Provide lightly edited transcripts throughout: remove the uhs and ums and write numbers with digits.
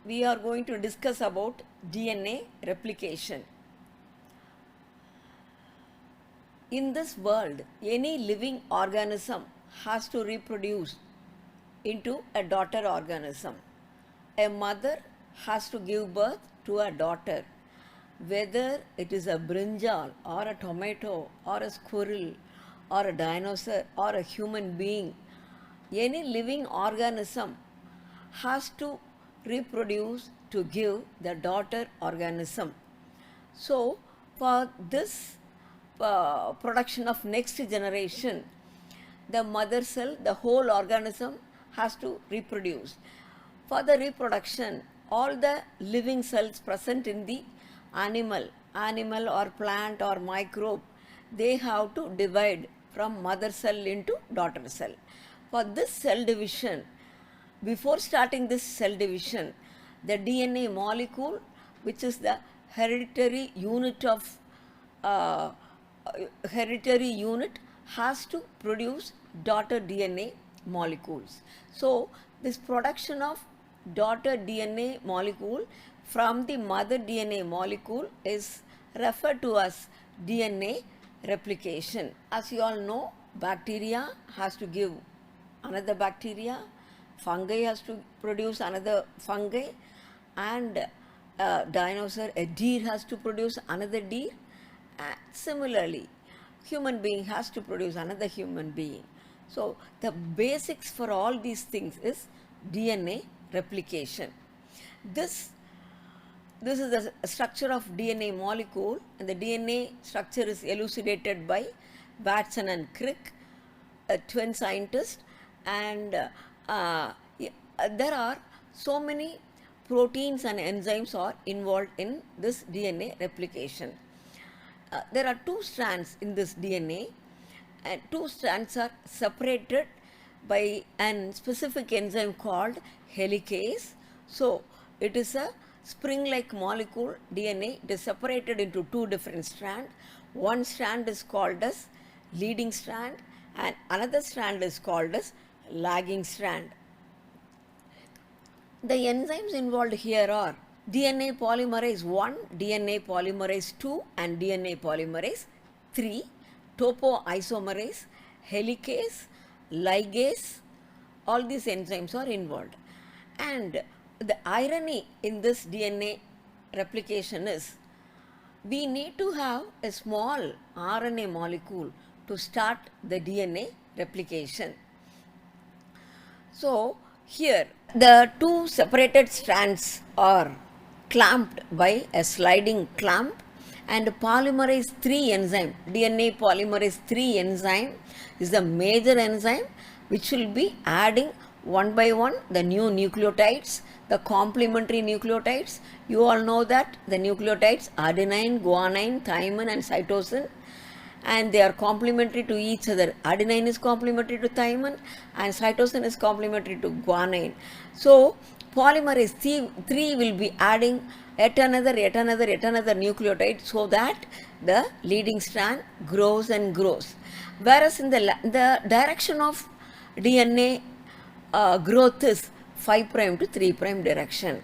we are going to discuss about DNA replication. In this world, any living organism has to reproduce into a daughter organism. A mother has to give birth to a daughter, whether it is a brinjal or a tomato or a squirrel or a dinosaur or a human being. Any living organism has to reproduce to give the daughter organism. So, for this production of next generation, the mother cell, the whole organism has to reproduce. For the reproduction, all the living cells present in the animal or plant or microbe, they have to divide from mother cell into daughter cell. For this cell division, before starting this cell division, the DNA molecule, which is the hereditary unit of has to produce daughter DNA molecules. So, this production of daughter DNA molecule from the mother DNA molecule is referred to as DNA replication. As you all know, bacteria has to give another bacteria, fungi has to produce another fungi, and dinosaur, a deer has to produce another deer. Similarly, human being has to produce another human being. So, the basics for all these things is DNA replication. This is the structure of DNA molecule, and the DNA structure is elucidated by Watson and Crick, twin scientists, and there are so many proteins and enzymes are involved in this DNA replication. There are two strands in this DNA, and two strands are separated by a specific enzyme called helicase. So, it is a spring-like molecule DNA. It is separated into two different strands. One strand is called as leading strand and another strand is called as lagging strand. The enzymes involved here are DNA polymerase 1, DNA polymerase 2 and DNA polymerase 3, topoisomerase, helicase, ligase. All these enzymes are involved. And the irony in this DNA replication is we need to have a small RNA molecule to start the DNA replication. So, here the two separated strands are clamped by a sliding clamp, and polymerase 3 enzyme, DNA polymerase 3 enzyme is the major enzyme which will be adding one by one the new nucleotides, the complementary nucleotides. You all know that the nucleotides adenine, guanine, thymine and cytosine, and they are complementary to each other. Adenine is complementary to thymine and cytosine is complementary to guanine. So, polymerase 3 will be adding yet another nucleotide so that the leading strand grows and grows. Whereas in the direction of DNA growth is 5' to 3' direction.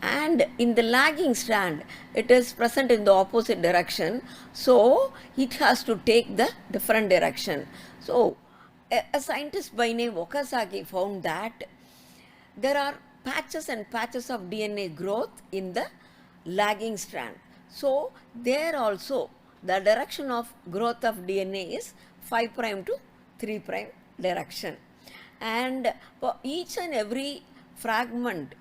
And in the lagging strand, it is present in the opposite direction. So, it has to take the different direction. So, a scientist by name Okazaki found that there are patches and patches of DNA growth in the lagging strand. So, there also the direction of growth of DNA is 5' to 3' direction. And for each and every fragment,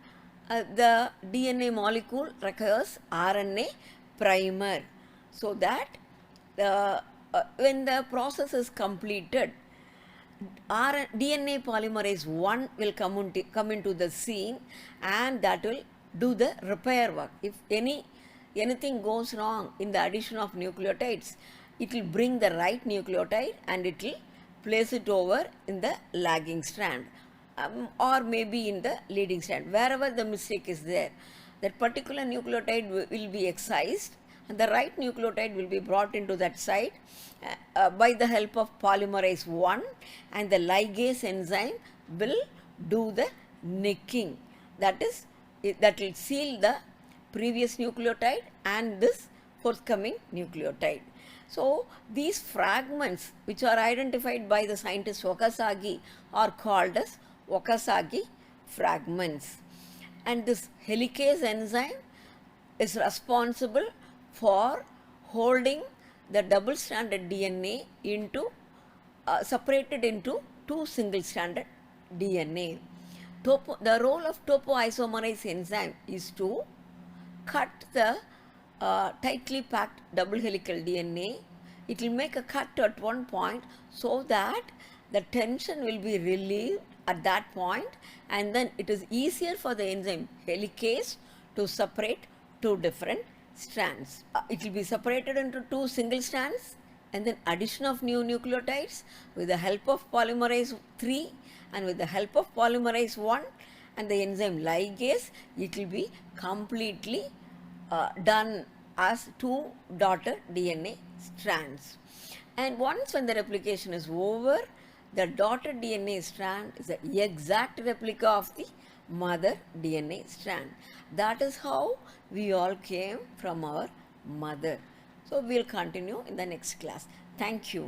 the DNA molecule requires RNA primer, so that when the process is completed, DNA polymerase 1 will come into the scene, and that will do the repair work. If anything goes wrong in the addition of nucleotides, it will bring the right nucleotide and it will place it over in the lagging strand, or maybe in the leading strand. Wherever the mistake is there, that particular nucleotide will be excised and the right nucleotide will be brought into that site by the help of polymerase 1, and the ligase enzyme will do the nicking. That is, that will seal the previous nucleotide and this forthcoming nucleotide. So these fragments which are identified by the scientist Wakasagi are called as Wakasagi fragments. And this helicase enzyme is responsible for holding the double-stranded DNA into separated into two single-stranded DNA. The role of topoisomerase enzyme is to cut the tightly packed double helical DNA. It will make a cut at one point so that the tension will be relieved at that point, and then it is easier for the enzyme helicase to separate two different strands. It will be separated into two single strands, and then addition of new nucleotides with the help of polymerase 3 and with the help of polymerase 1 and the enzyme ligase, it will be completely done as two daughter DNA strands. And once when the replication is over, the daughter DNA strand is the exact replica of the mother DNA strand. That is how we all came from our mother. So we'll continue in the next class. Thank you.